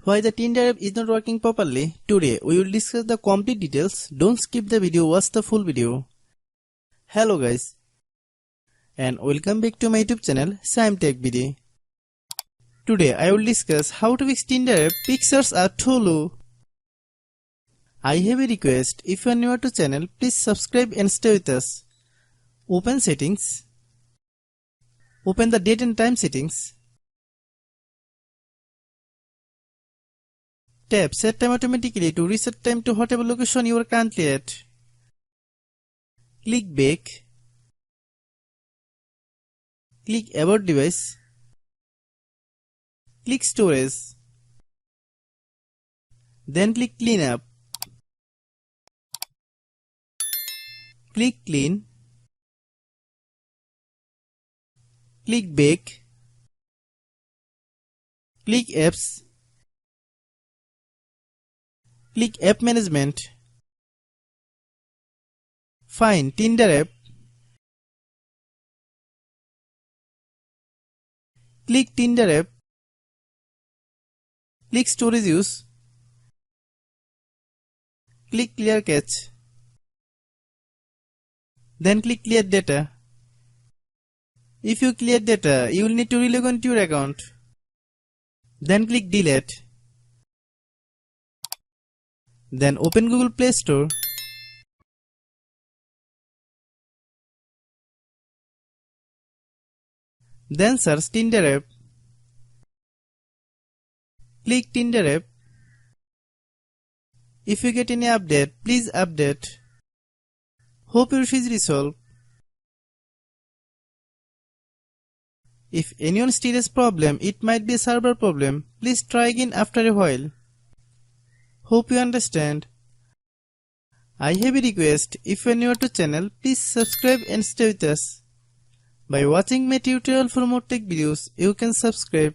Why the Tinder app is not working properly? Today we will discuss the complete details. Don't skip the video, watch the full video. Hello guys and welcome back to my YouTube channel Shaem Tech Video. Today I will discuss how to fix Tinder app pictures are too low. I have a request, if you are new to channel please subscribe and stay with us. Open settings. Open the date and time settings. Tap set time automatically to reset time to whatever location you are currently at. Click back. Click about device. Click storage. Then click clean up. Click clean. Click back. Click apps. Click app management. Find Tinder app. Click Tinder app. Click storage use. Click clear cache. Then click clear data. If you clear data, you will need to relog on to your account. Then click delete. Then open Google Play Store. Then search Tinder app. Click Tinder app. If you get any update, please update. Hope your issue is resolved. If anyone still has problem, it might be a server problem. Please try again after a while. Hope you understand. I have a request, if you are new to channel, please subscribe and stay with us. By watching my tutorial for more tech videos, you can subscribe.